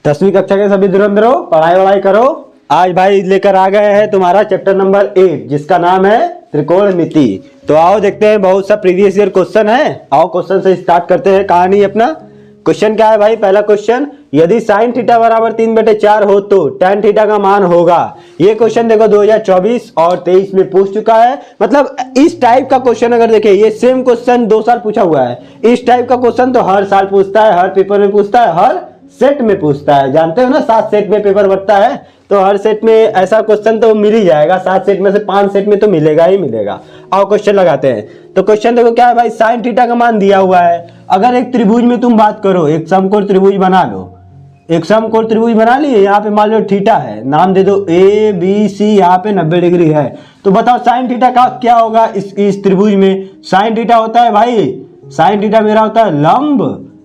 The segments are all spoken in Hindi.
10वीं कक्षा के सभी धुरंधरों, पढ़ाई वढ़ाई करो। आज भाई लेकर आ गए हैं तुम्हारा चैप्टर नंबर 8 जिसका नाम है त्रिकोणमिति। तो आओ देखते हैं, बहुत सा प्रीवियस ईयर क्वेश्चन है। आओ क्वेश्चन से स्टार्ट करते हैं कहानी अपना। क्वेश्चन क्या है भाई? पहला क्वेश्चन, यदि साइन थीटा बराबर 3/4 हो तो tan थीटा का मान होगा। ये क्वेश्चन देखो 2024 और 23 में पूछ चुका है। मतलब इस टाइप का क्वेश्चन अगर देखें, ये सेम क्वेश्चन 2 साल पूछा हुआ है। इस टाइप का क्वेश्चन तो हर साल पूछता है, हर पेपर में पूछता है, हर सेट में पूछता है। जानते हो ना 7 सेट में पेपर बनता है, तो हर सेट में ऐसा क्वेश्चन तो मिल ही जाएगा। 7 सेट में से 5 सेट में तो मिलेगा ही मिलेगा। आओ क्वेश्चन लगाते हैं। तो क्वेश्चन देखो क्या है भाई, साइन थीटा का मान दिया हुआ है। अगर एक त्रिभुज में तुम बात करो, एक समकोण त्रिभुज बना लो। एक समकोण त्रिभुज बना लिए, यहाँ पे मान लो थीटा है, नाम दे दो ए बी सी, यहाँ पे 90 डिग्री है। तो बताओ साइन थीटा का क्या होगा इस त्रिभुज में? साइन थीटा होता है भाई, साइन थीटा मेरा होता है लंब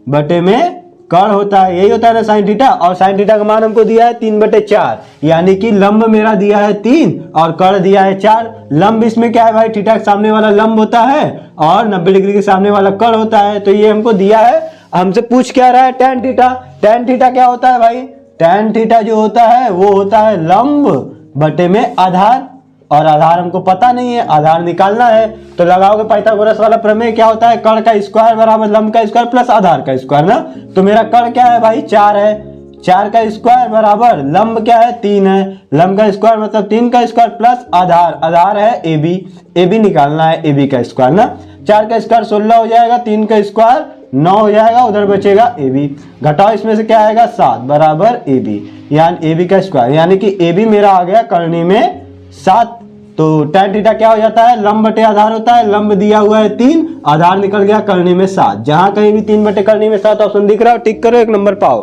बटे में कर्ण होता है, यही होता है ना साइन थीटा। और साइन थीटा का मान हमको दिया है 3/4, यानी कि लंब मेरा दिया है 3 और कर्ण दिया है 4। लंब इसमें क्या है भाई, थीटा के सामने वाला लंब होता है और 90 डिग्री के सामने वाला कर्ण होता है। तो ये हमको दिया है। हमसे पूछ क्या रहा है? tan theta. tan थीटा क्या होता है भाई? tan थीटा जो होता है वो होता है लंब बटे में आधार, और आधार हमको पता नहीं है, आधार निकालना है। तो लगाओगे पाइथागोरस वाला प्रमेय, क्या होता है? कर्ण का स्क्वायर बराबर लंब का स्क्वायर प्लस आधार का स्क्वायर ना। तो मेरा कर्ण क्या है भाई? 4 है। 4 का स्क्वायर बराबर लंब क्या है? 3 है। लंब का स्क्वायर मतलब 3 का स्क्वायर प्लस आधार, आधार है AB। AB निकालना है, AB का स्क्वायर ना। 4 का स्क्वायर 16 हो जाएगा, 3 का स्क्वायर 9 हो जाएगा, उधर बचेगा AB। घटाओ इसमें से क्या आएगा? 7 बराबर AB, यानी AB का स्क्वायर, यानी कि AB मेरा आ गया करनी में 7। तो tan थीटा क्या हो जाता है? लंब बटे आधार होता है। लंब दिया हुआ है 3, आधार निकल गया करनी में 7। जहां कहीं भी 3 बटे करनी में 7 ऑप्शन दिख रहा हो, टिक करो, 1 नंबर पाओ।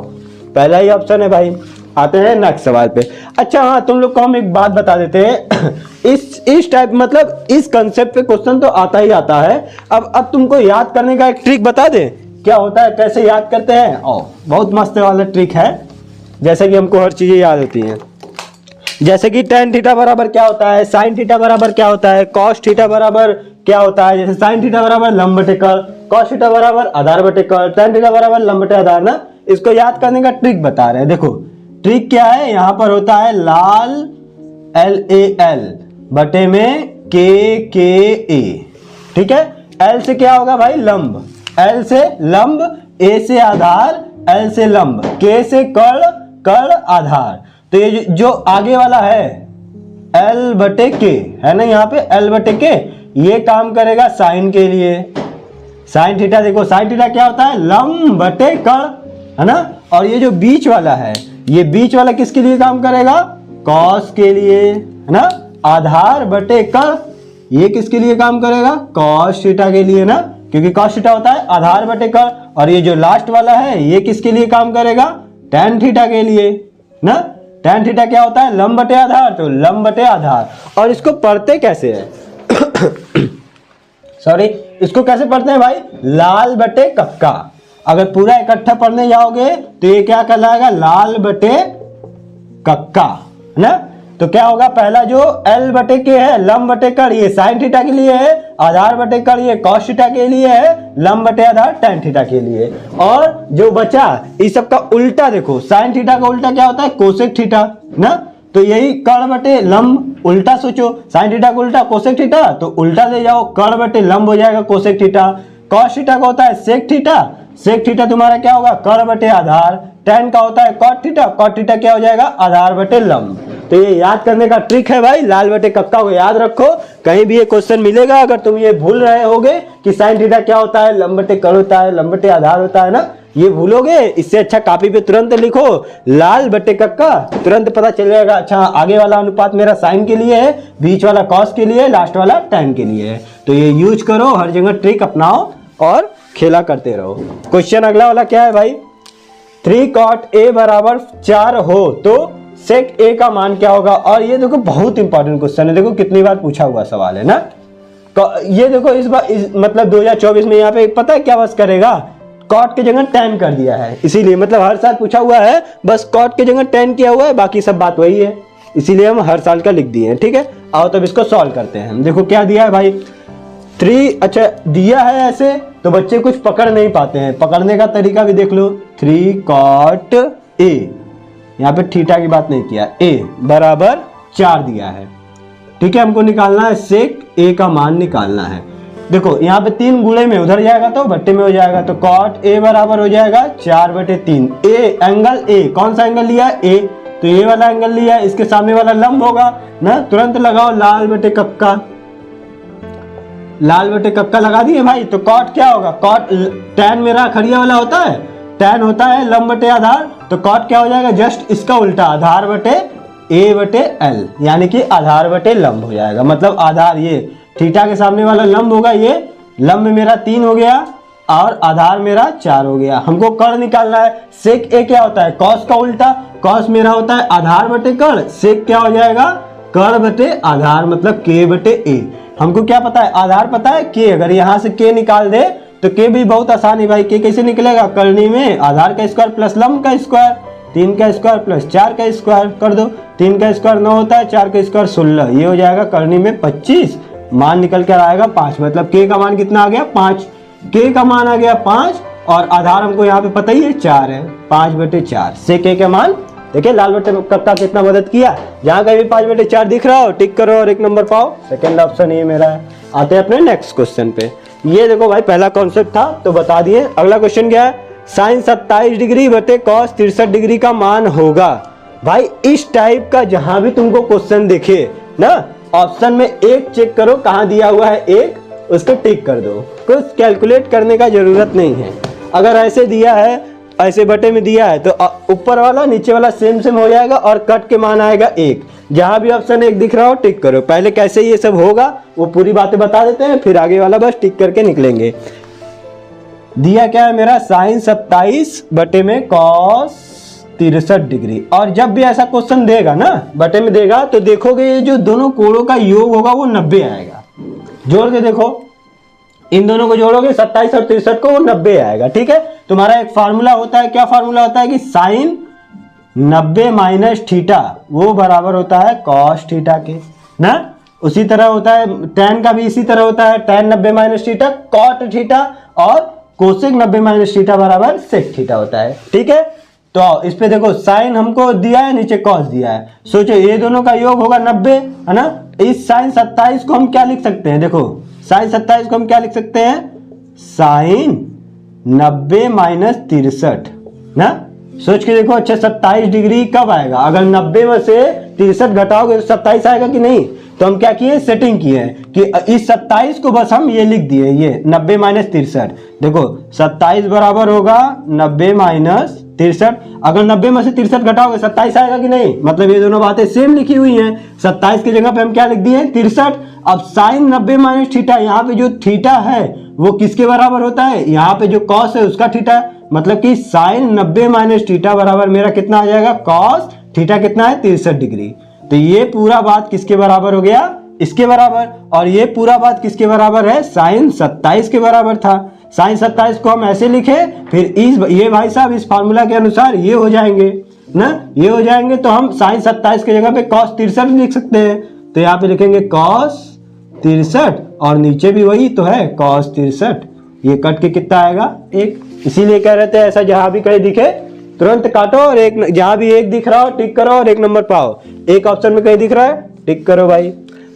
पहला ही ऑप्शन है भाई। आते हैं नेक्स्ट सवाल पे। अच्छा हाँ, तुम लोग को हम एक बात बता देते हैं इस टाइप मतलब इस कंसेप्ट पे क्वेश्चन तो आता ही आता है। अब तुमको याद करने का एक ट्रिक बता दे, क्या होता है, कैसे याद करते हैं। बहुत मस्त वाला ट्रिक है, जैसे कि हमको हर चीजें याद होती हैं। जैसे कि tan थीटा बराबर क्या होता है, साइन थीटा बराबर क्या होता है, cos थीटा बराबर क्या होता है। जैसे साइन थीटा बराबर लंब बटे कर्ण, cos थीटा बराबर आधार बटे कर्ण, tan थीटा बराबर लंब बटे आधार ना। इसको याद करने का ट्रिक बता रहे हैं। देखो ट्रिक क्या है, यहाँ पर होता है लाल LAL बटे में KKA, ठीक है। L से क्या होगा भाई? लंब, L से लंब, A से आधार, L से लंब, K से कर्ण, कर्ण आधार। तो ये जो आगे वाला है L बटे K है ना, यहाँ पे L बटे K, ये काम करेगा साइन के लिए। साइन थीटा देखो, साइन थीटा क्या होता है? लंब बटे कर्ण, है ना। और ये जो बीच वाला है, ये बीच वाला किसके लिए काम करेगा? कॉस के लिए, है ना। आधार बटे कर्ण, ये किसके लिए काम करेगा? कॉस थीटा के लिए ना, क्योंकि कॉस थीटा होता है आधार बटे कर्ण। और ये जो लास्ट वाला है, ये किसके लिए काम करेगा? tan थीटा के लिए ना। tan थीटा क्या होता है? लंब बटे आधार, तो लंब बटे आधार। और इसको पढ़ते कैसे है सॉरी, इसको कैसे पढ़ते हैं भाई? लाल बटे कक्का। अगर पूरा इकट्ठा पढ़ने जाओगे तो ये क्या कहलाएगा? लाल बटे कक्का, है ना। तो क्या होगा? पहला जो L बटे K है, लंब बटे कर्ण, ये साइन थीटा के लिए है। आधार बटे कर्ण ये cos थीटा के लिए है। लंब बटे आधार tan थीटा के लिए। और जो बचा इस सब का उल्टा देखो, साइन थीटा का उल्टा क्या होता है? कोसेक थीटा ना। तो यही कर्ण बटे लंब, उल्टा सोचो, साइन थीटा का उल्टा कोसेक थीटा, तो उल्टा ले जाओ, कर्ण बटे लंब हो जाएगा कोसेक थीटा। cos थीटा का होता है सेक थीटा, सेक थीटा तुम्हारा क्या होगा? कर्ण बटे आधार। tan का होता है cot थीटा, cot थीटा क्या हो जाएगा? आधार बटे लंब। तो ये याद करने का ट्रिक है भाई, लाल बटे कक्का को याद रखो। कहीं भी ये क्वेश्चन मिलेगा, अगर तुम ये भूल रहे होगे कि साइन थीटा क्या होता है, लंब बटे कर्ण होता है, लंब बटे आधार होता है ना, ये भूलोगे, इससे अच्छा कॉपी पे तुरंत लिखो लाल बटे कक्का, तुरंत पता चल जाएगा। अच्छा आगे वाला अनुपात मेरा साइन के लिए है, बीच वाला कॉस के लिए, लास्ट वाला tan के लिए है। तो ये यूज करो, हर जगह ट्रिक अपनाओ और खेला करते रहो। क्वेश्चन अगला वाला क्या है भाई? 3 cot A बराबर 4 हो तो सेक A का मान क्या होगा? और ये देखो बहुत इंपॉर्टेंट क्वेश्चन है, देखो कितनी बार पूछा हुआ सवाल है ना। ये देखो इस बार मतलब 2024 में यहाँ पे पता है क्या बस करेगा? कॉट की जगह tan कर दिया है, इसीलिए मतलब हर साल पूछा हुआ है, बस कॉट की जगह tan किया हुआ है, बाकी सब बात वही है, इसीलिए हम हर साल का लिख दिए हैं। ठीक है, आओ तब इसको सॉल्व करते हैं। देखो क्या दिया है भाई, 3, अच्छा दिया है ऐसे तो बच्चे कुछ पकड़ नहीं पाते हैं, पकड़ने का तरीका भी देख लो। 3 cot A यहाँ पे थीटा की बात नहीं किया। a बराबर 4 दिया है, ठीक है। हमको निकालना है सेक a का मान निकालना है। देखो यहाँ पे 3 गुणे में उधर जाएगा तो बट्टे में हो जाएगा, तो कॉट a बराबर हो जाएगा 4/3। a एंगल a, कौन सा एंगल लिया है? a, तो ये वाला एंगल लिया है, इसके सामने वाला लंब होगा ना। तुरंत लगाओ लाल बटे कक्का, लाल बटे कक्का लगा दिए भाई। तो कॉट क्या होगा? कॉट टैन मेरा खड़िया वाला होता है, टैन होता है लंब बटे आधार, तो कॉट क्या हो जाएगा? जस्ट इसका उल्टा, आधार बटे a बटे l, यानी कि आधार बटे लंब हो जाएगा। मतलब आधार ये थीटा के सामने वाला लंब होगा, ये लंब मेरा 3 हो गया और आधार मेरा 4 हो गया। हमको कर्ण निकालना है। सेक a क्या होता है? कॉस का उल्टा, कॉस मेरा होता है आधार बटे कर्ण, सेक क्या हो जाएगा? कर्ण बटे आधार, मतलब k बटे a। हमको क्या पता है? आधार पता है k, अगर यहाँ से k निकाल दे तो k भी बहुत आसान है भाई। k कैसे निकलेगा? करनी में आधार का स्क्वायर प्लस लंब का स्क्वायर, 3 का स्क्वायर प्लस 4 का स्क्वायर कर दो। 3 का स्क्वायर 9 होता है, 4 का स्क्वायर 16, ये हो जाएगा करनी में 25, मान निकल कर आएगा 5। मतलब k का मान कितना आ गया? 5। k का मान आ गया 5 और आधार हमको यहाँ पे पता ही है 4 है, 5/4 से k का मान। देखिए लाल बटे कक्का कितना मदद किया। जहाँ कहीं भी 5/4 दिख रहा हो टिक करो और 1 नंबर पाओ। सेकेंड ऑप्शन ये मेरा है। आते हैं अपने नेक्स्ट क्वेश्चन पे। ये देखो भाई पहला कॉन्सेप्ट था तो बता दिए। अगला क्वेश्चन क्या है? साइन 27 डिग्री बटे कॉस 63 डिग्री का मान होगा। भाई इस टाइप का जहां भी तुमको क्वेश्चन दिखे ना, ऑप्शन में एक चेक करो कहां दिया हुआ है, एक, उसको टिक कर दो। कुछ कैलकुलेट करने का जरूरत नहीं है। अगर ऐसे दिया है, ऐसे बटे में दिया है तो ऊपर वाला नीचे वाला सेम सेम हो जाएगा और कट के मान आएगा 1। जहां भी ऑप्शन 1 दिख रहा हो टिक करो। पहले कैसे ये सब होगा वो पूरी बातें बता देते हैं, फिर आगे वाला बस टिक करके निकलेंगे। दिया क्या है मेरा? साइन 27 बटे में कॉस 63 डिग्री। और जब भी ऐसा क्वेश्चन देगा ना, बटे में देगा, तो देखोगे ये जो दोनों कोणों का योग होगा वो 90 आएगा। जोड़ के देखो, इन दोनों को जोड़ोगे 27 और 63 को, वो 90 आएगा। ठीक है, तुम्हारा एक फार्मूला होता है। क्या फार्मूला होता है? कि साइन 90 माइनस थीटा वो बराबर होता है कॉस थीटा के ना। उसी तरह होता है टैन का भी, इसी तरह होता है। Tan 90 minus theta cot theta और कोसेक 90 माइनस थीटा बराबर सेक थीटा होता है। ठीक है, तो इस पे देखो साइन हमको दिया है, नीचे कॉस दिया है। सोचो ये दोनों का योग होगा 90 है ना। इस साइन 27 को हम क्या लिख सकते हैं? देखो साइन 27 को हम क्या लिख सकते हैं? साइन 90 माइनस 63 ना। सोच के देखो, अच्छा 27 डिग्री कब आएगा? अगर 90 में से 63 घटाओगे तो 27 आएगा कि नहीं? तो हम क्या किए? सेटिंग किए हैं कि इस 27 को बस हम ये लिख दिए, ये 90 माइनस 63। देखो 27 बराबर होगा 90 माइनस 63। अगर 90 में से 63 घटाओगे 27 आएगा कि नहीं? मतलब ये दोनों बातें सेम लिखी हुई हैं। 27 की जगह पे हम क्या लिख दिए? 63। अब साइन 90 माइनस थीटा, यहाँ पे जो थीटा है वो किसके बराबर होता है? यहाँ पे जो कॉस है उसका थीटा, मतलब कि साइन 90 माइनस थीटा बराबर मेरा कितना आ जाएगा? कॉस थीटा कितना है? 63 डिग्री। तो ये पूरा बात किसके बराबर हो गया? इसके बराबर। और ये पूरा बात किसके बराबर है? साइन 27 के बराबर था। साइन 27 को हम ऐसे लिखे, फिर ये भाई साहब इस फार्मूला के अनुसार ये हो जाएंगे ना, ये हो जाएंगे। तो हम साइन 27 की जगह पे कॉस 63 लिख सकते हैं। तो यहाँ पे लिखेंगे कॉस 63 और नीचे भी वही तो है कॉस 63। ये कट के कितना आएगा? 1। इसीलिए कह रहे थे ऐसा जहां भी कहीं दिखे तुरंत काटो और एक, जहां भी 1 दिख रहा हो टिक करो और 1 नंबर पाओ। एक ऑप्शन में कहीं दिख रहा है टिक करो भाई।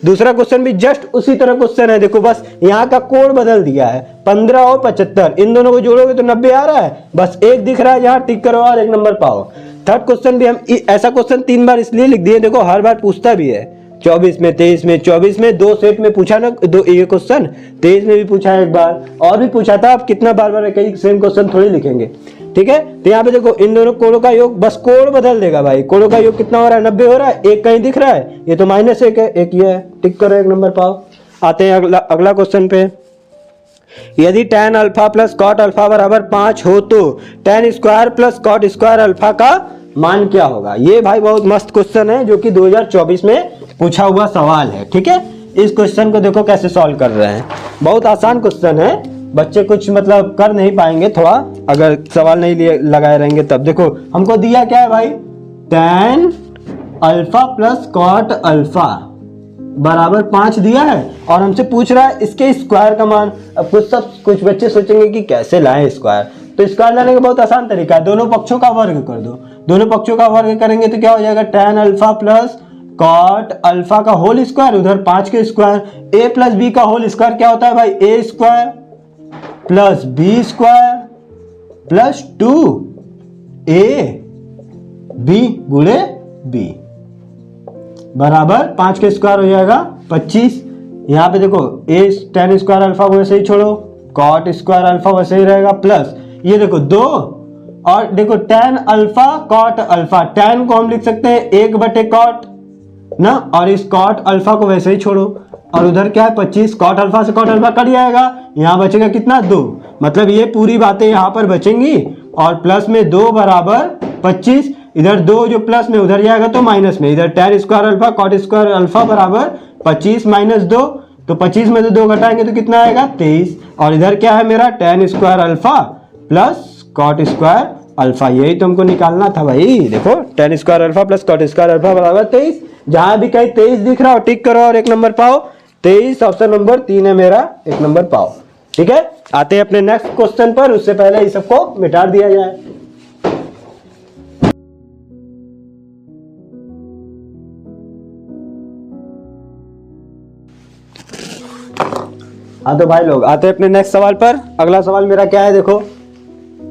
दूसरा क्वेश्चन भी जस्ट उसी तरह क्वेश्चन है। देखो बस यहाँ का कोण बदल दिया है, 15 और 75, इन दोनों को जोड़ोगे तो 90 आ रहा है। बस 1 दिख रहा है जहां टिक करो और 1 नंबर पाओ। थर्ड क्वेश्चन भी हम ऐसा क्वेश्चन 3 बार इसलिए लिख दिए, देखो हर बार पूछता भी है। 24 में, 23 में, 24 में 2 सेट में पूछा ना, दो ये क्वेश्चन 23 में भी पूछा है, एक बार और भी पूछा था। अब कितना बार बार कई सेम क्वेश्चन थोड़ी लिखेंगे। ठीक है, तो यहाँ पे देखो इन दोनों कोणों का योग, बस कोण बदल देगा भाई। कोणों का योग कितना हो रहा है? 90 हो रहा है। 1 कहीं दिख रहा है, ये तो -1 है, एक ये है, टिक करो 1 नंबर पाओ। आते हैं अगला क्वेश्चन पे। यदि tan alpha plus cot alpha बराबर 5 हो तो tan square plus cot square alpha का मान क्या होगा? ये भाई बहुत मस्त क्वेश्चन है जो कि 2024 में पूछा हुआ सवाल है। ठीक है, इस क्वेश्चन को देखो कैसे सॉल्व कर रहे हैं। बहुत आसान क्वेश्चन है, बच्चे कुछ मतलब कर नहीं पाएंगे थोड़ा अगर सवाल नहीं लिए लगाए रहेंगे तब। देखो हमको दिया क्या है भाई? tan alpha plus cot alpha बराबर 5 दिया है और हमसे पूछ रहा है इसके स्क्वायर का मान। अब कुछ बच्चे सोचेंगे कि कैसे लाएं स्क्वायर, तो स्क्वायर लाने का बहुत आसान तरीका है, दोनों पक्षों का वर्ग कर दो। दोनों पक्षों का वर्ग करेंगे तो क्या हो जाएगा, tan alpha plus cot alpha का होल स्क्वायर, उधर 5 के स्क्वायर, a प्लस बी का होल स्क्वायर क्या होता है भाई, a square plus b square plus 2a b गुणे b बराबर 5 के स्क्वायर हो जाएगा 25। यहाँ पे देखो a tan स्क्वायर अल्फा को वैसे ही छोड़ो, कॉट स्क्वायर अल्फा वैसे ही रहेगा, प्लस ये देखो 2 और देखो tan alpha cot alpha, tan को हम लिख सकते हैं 1/कॉट ना, और इस कॉट अल्फा को वैसे ही छोड़ो, और उधर क्या है 25, कॉट अल्फा से कॉट अल्फा कट जाएगा, यहाँ बचेगा कितना 2, मतलब ये पूरी बातें यहाँ पर बचेंगी, और प्लस में 2 बराबर 25, इधर 2 जो प्लस में उधर जाएगा तो माइनस में, इधर tan square alpha cot square alpha बराबर 25 माइनस 2, तो 25 में से 2 घटाएंगे तो कितना आएगा 23, और इधर क्या है मेरा tan square alpha plus cot square alpha, यही तुमको निकालना था भाई। देखो tan square alpha plus cot square alpha बराबर 23, जहां भी कहीं 23 दिख रहा हो टिक करो और 1 नंबर पाओ, 23 ऑप्शन नंबर 3 है मेरा, 1 नंबर पाओ। ठीक है, आते हैं अपने नेक्स्ट क्वेश्चन पर, उससे पहले इस सबको मिटा दिया जाए। हाँ तो भाई लोग आते हैं अपने नेक्स्ट सवाल पर। अगला सवाल मेरा क्या है, देखो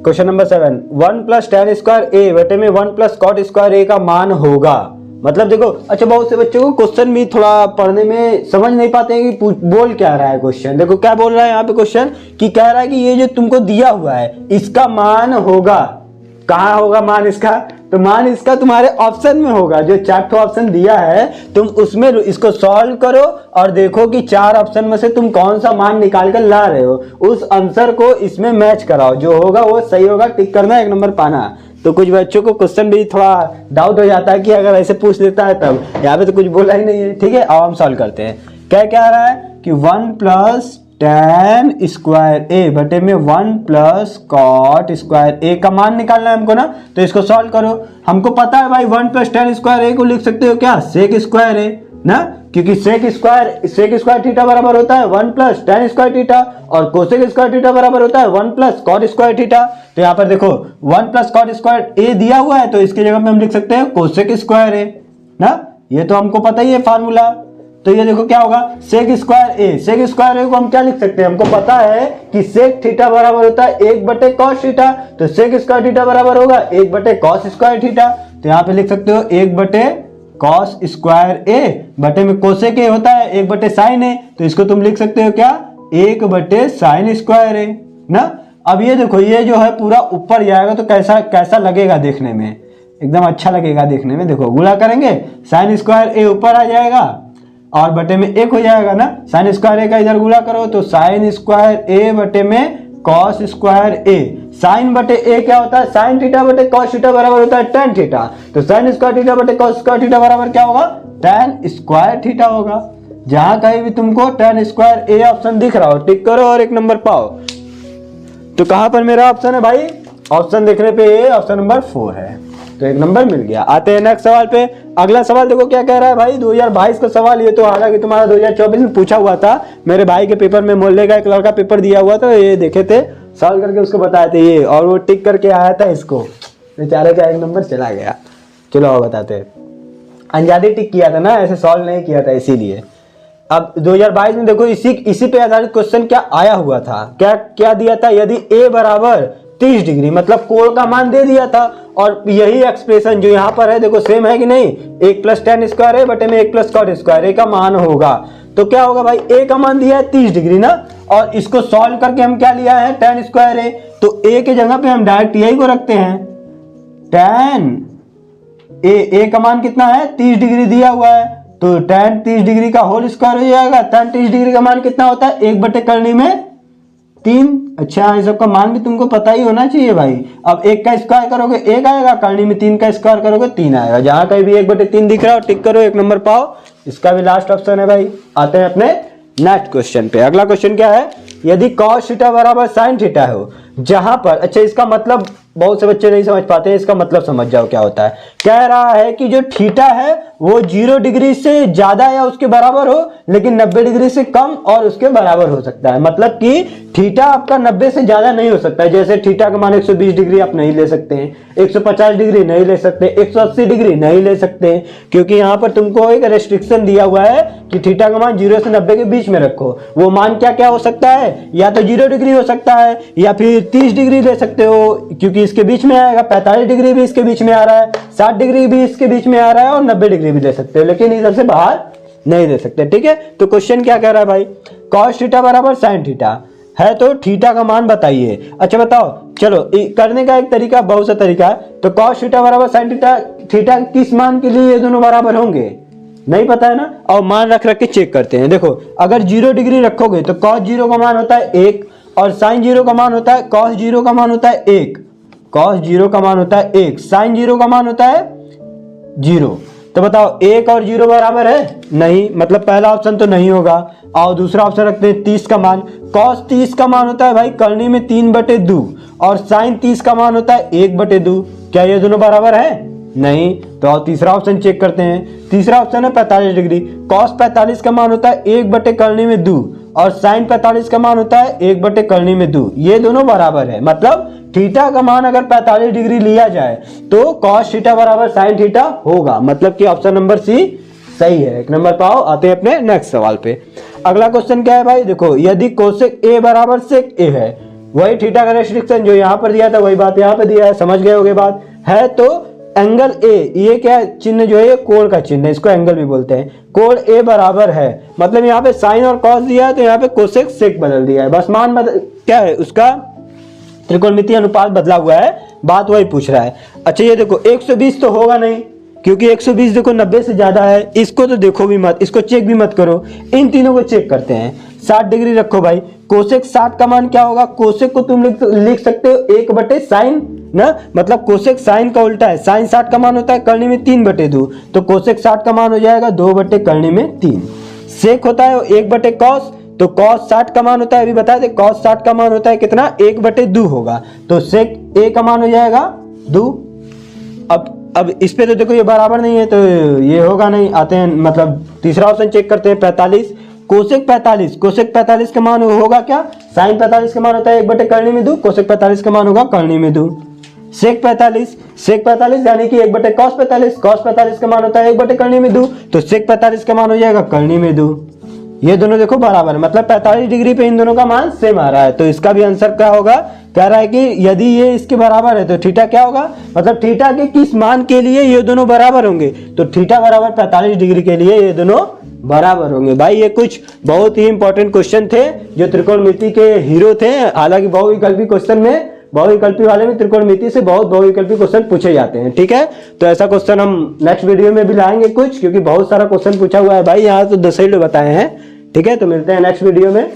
question number 7, 1 plus tan square A बटे में 1 प्लस कॉट स्क्वायर ए का मान होगा। मतलब देखो, अच्छा बहुत से बच्चों को क्वेश्चन भी थोड़ा पढ़ने में समझ नहीं पाते हैं कि बोल क्या रहा है क्वेश्चन। देखो क्या बोल रहा है यहाँ पे क्वेश्चन, कि कह रहा है कि ये जो तुमको दिया हुआ है इसका मान होगा, कहाँ होगा मान इसका, तो मान इसका तुम्हारे ऑप्शन में होगा, जो 4 ऑप्शन दिया है तुम उसमें इसको सॉल्व करो और देखो कि 4 ऑप्शन में से तुम कौन सा मान निकाल कर ला रहे हो, उस आंसर को इसमें मैच कराओ, जो होगा वो सही होगा, टिक करना, 1 नंबर पाना। तो कुछ बच्चों को क्वेश्चन भी थोड़ा डाउट हो जाता है कि अगर ऐसे पूछ लेता है तब, यहाँ पे तो कुछ बोला ही नहीं है। ठीक है, अब हम सॉल्व करते हैं। क्या आ रहा है कि 1 प्लस tan स्क्वायर ए बटे में 1 प्लस कॉट स्क्वायर ए का मान निकालना है हमको ना, तो इसको सॉल्व करो। हमको पता है भाई 1 प्लस tan स्क्वायर ए को लिख सकते हो क्या, सेक स्क्वायर ए ना, क्योंकि सेक स्क्वायर थीटा बराबर होता है 1 प्लस tan स्क्वायर थीटा, और कोसेक स्क्वायर थीटा बराबर होता है 1 प्लस कॉट स्क्वायर थीटा। तो यहाँ पर देखो 1 प्लस कॉट स्क्वायर ए दिया हुआ है, तो इसके जगह पे हम लिख सकते हैं कोसेक स्क्वायर ए ना, ये तो हमको पता ही है फार्मूला। तो ये देखो क्या होगा, सेक स्क्वायर ए को हम क्या लिख सकते हैं, हमको पता है कि सेक थीटा बराबर होता है 1/कॉस थीटा, तो सेक स्क्वायर थीटा बराबर होगा 1/कॉस स्क्वायर थीटा। तो यहाँ पे लिख सकते हो 1/कॉस स्क्वायर ए बटे में कोसेक ए होता है 1/साइन ए, तो इसको तुम लिख सकते हो क्या, 1/साइन स्क्वायर ए ना। अब ये देखो ये जो है पूरा ऊपर जाएगा तो कैसा लगेगा देखने में, एकदम अच्छा लगेगा देखने में। देखो गुणा करेंगे, साइन स्क्वायर ए ऊपर आ जाएगा और बटे में 1 हो जाएगा ना, साइन स्क्वायर ए का इधर गुणा करो तो साइन स्क्वायर ए बटे में कॉस स्क्वायर ए, साइन बटे ए क्या होता है, साइन थीटा बटे कॉस थीटा बराबर होता है tan थीटा, तो साइन स्क्वायर थीटा बटे कॉस स्क्वायर थीटा बराबर क्या होगा, tan स्क्वायर थीटा होगा। जहां कहीं भी तुमको tan स्क्वायर ए ऑप्शन दिख रहा हो टिक करो और 1 नंबर पाओ। तो कहां पर मेरा ऑप्शन है भाई, ऑप्शन देखने पे ए ऑप्शन नंबर 4 है, तो 1 नंबर मिल गया। आते हैं नेक्स्ट सवाल पे। अगला सवाल देखो क्या कह रहा है भाई, 2022 का सवाल, ये तो हालांकि तुम्हारा 2024 में पूछा हुआ था, मेरे भाई के पेपर में मोहल्ले का एक लड़का पेपर दिया हुआ था, ये देखे थे सॉल्व करके उसको बताए थे ये, और वो टिक करके आया था, इसको बेचारे का 1 नंबर चला गया। चलो और बताते हैं, अनजादी टिक किया था ना, ऐसे सॉल्व नहीं किया था इसीलिए। अब 2022 में देखो इसी पे आधारित क्वेश्चन क्या आया हुआ था, क्या दिया था, यदि a बराबर 30 डिग्री, मतलब कोण का मान दे दिया था, और यही एक्सप्रेशन जो यहाँ पर है देखो सेम है कि नहीं, 1 प्लस tan स्क्वायर ए बटे में 1 प्लस कॉट स्क्वायर ए का मान होगा। तो क्या होगा भाई, a का मान दिया है 30 डिग्री ना, और इसको सॉल्व करके हम क्या लिया है, tan स्क्वायर ए, तो a के जगह पे हम डायरेक्ट यही को रखते हैं, tan a का मान कितना है 30 डिग्री दिया हुआ है, तो tan 30 डिग्री का होल स्क्वायर हो जाएगा। tan 30 डिग्री का मान कितना होता है, 1/करनी में 3। अच्छा, इस सब का मान भी तुमको पता ही होना चाहिए भाई। अब 1 का स्क्वायर करोगे 1 आएगा, करनी में 3 का स्क्वायर करोगे 3 आएगा। जहां कहीं भी 1/3 दिख रहा हो टिक करो, 1 नंबर पाओ। इसका भी लास्ट ऑप्शन है भाई। आते हैं अपने नेक्स्ट क्वेश्चन पे। अगला क्वेश्चन क्या है, यदि cos थीटा बराबर sin थीटा हो, जहां पर, अच्छा इसका मतलब बहुत से बच्चे नहीं समझ पाते हैं, इसका मतलब समझ जाओ क्या होता है। कह रहा है कि जो थीटा है वो 0 डिग्री से ज्यादा या उसके बराबर हो, लेकिन 90 डिग्री से कम और उसके बराबर हो सकता है। मतलब कि थीटा आपका 90 से ज्यादा नहीं हो सकता है। जैसे थीटा का मान 120 डिग्री आप नहीं ले सकते हैं, 150 डिग्री नहीं ले सकते, 180 डिग्री नहीं ले सकते हैं, क्योंकि यहाँ पर तुमको एक रेस्ट्रिक्शन दिया हुआ है कि थीटा का मान 0 से 90 के बीच में रखो। वो मान क्या क्या हो सकता है, या तो 0 डिग्री हो सकता है, या फिर 30 डिग्री ले सकते हो क्योंकि इसके बीच में आएगा, 45 डिग्री भी इसके बीच में आ रहा है, 60 डिग्री भी इसके बीच में आ रहा है, और 90 डिग्री भी ले सकते हो, लेकिन इधर से बाहर नहीं दे सकते। ठीक है, तो क्वेश्चन क्या कह रहा है भाई, cos थीटा बराबर sin थीटा है, तो थीटा का मान बताइए। अच्छा बताओ, चलो करने का एक तरीका, बहुत सा तरीका है। तो cos थीटा बराबर sin थीटा, थीटा किस मान के लिए ये दोनों बराबर होंगे, नहीं पता है ना। और मान रख रख के चेक करते हैं। देखो अगर 0 डिग्री रखोगे तो cos 0 का मान होता है 1, और sin 0 का मान होता है, cos 0 का मान होता है 1, cos 0 का मान होता है 1, sin 0 का मान होता है 0। तो बताओ 1 और 0 बराबर है, नहीं, मतलब पहला ऑप्शन तो नहीं होगा। और दूसरा ऑप्शन रखते हैं 30 का मान, cos 30 का मान होता है भाई करनी में 3/2, और sin 30 का मान होता है 1/2। क्या ये दोनों बराबर है, नहीं। तो और तीसरा ऑप्शन चेक करते हैं। तीसरा ऑप्शन है 45 डिग्री, cos 45 का मान होता है 1/2, और sin 45 का मान होता है 1/2। ये दोनों बराबर है, मतलब थीटा का मान अगर 45 डिग्री लिया जाए तो cos थीटा बराबर sin थीटा होगा। मतलब कि ऑप्शन नंबर सी सही है। एक नंबर पाओ। आते हैं अपने नेक्स्ट सवाल पे। अगला क्वेश्चन क्या है भाई, देखो यदि कोसेक ए बराबर सेक ए है, वही थीटा का रेस्ट्रिक्शन जो यहाँ पर दिया था वही बात यहाँ पे दिया है, समझ गए होगे बात है। तो एंगल ए, ये क्या चिन्ह जो है, ये कोण का चिन्ह है, इसको एंगल भी बोलते हैं। कोण ए बराबर है, मतलब यहाँ पे साइन और कॉस दिया है, तो यहाँ पे कोसेक सेक बदल दिया है, बस मान क्या है उसका त्रिकोणमितीय अनुपात बदला हुआ है, बात वही पूछ रहा है। अच्छा ये देखो 120 तो होगा नहीं, क्योंकि 120 देखो 90 से ज्यादा है। इसको तो देखो भी मत, इसको चेक भी मत करो, इन तीनों को चेक करते हैं। 60 डिग्री रखो भाई, कोसेक 60 का मान क्या होगा, कोसेक को तुम लिख सकते हो 1/sin ना, मतलब कोसेक साइन का उल्टा है। साइन 60 का मान होता है करनी में 3/2, तो कोसेक 60 का मान हो जाएगा 2/3। सेक होता है 1/cos, तो cos 60 का मान होता है, अभी बता दे, cos 60 का मान होता है कितना, 1/2 होगा, तो सेक ए का मान हो जाएगा 2। अब इस पे तो देखो ये बराबर नहीं है, तो ये होगा नहीं। आते हैं मतलब तीसरा ऑप्शन चेक करते हैं, 45, कोसेक 45, कोसेक 45 का मान होगा क्या, साइन 45 का मान होता है 1/2, कोसेक 45 का मान होगा करनी में 2। सेक 45 यानी कि 1/cos 45, cos 45 का मान होता है 1/2, तो सेक 45 का मान हो जाएगा करनी में 2। ये दोनों देखो बराबर, मतलब 45 डिग्री पे इन दोनों का मान सेम आ रहा है। तो इसका भी आंसर क्या होगा, कह रहा है कि यदि ये इसके बराबर है तो थीटा क्या होगा, मतलब थीटा के किस मान के लिए ये दोनों बराबर होंगे, तो थीटा बराबर 45 डिग्री के लिए ये दोनों बराबर होंगे। भाई ये कुछ बहुत ही इंपॉर्टेंट क्वेश्चन थे जो त्रिकोणमिति के हीरो थे। हालांकि बहुविकल्पी क्वेश्चन में, बहुविकल्पी वाले में त्रिकोणमिति से बहुत बहुविकल्पी क्वेश्चन पूछे जाते हैं। ठीक है, तो ऐसा क्वेश्चन हम नेक्स्ट वीडियो में भी लाएंगे कुछ, क्योंकि बहुत सारा क्वेश्चन पूछा हुआ है भाई, यहाँ तो 10 ही बताए हैं। ठीक है, तो मिलते हैं नेक्स्ट वीडियो में।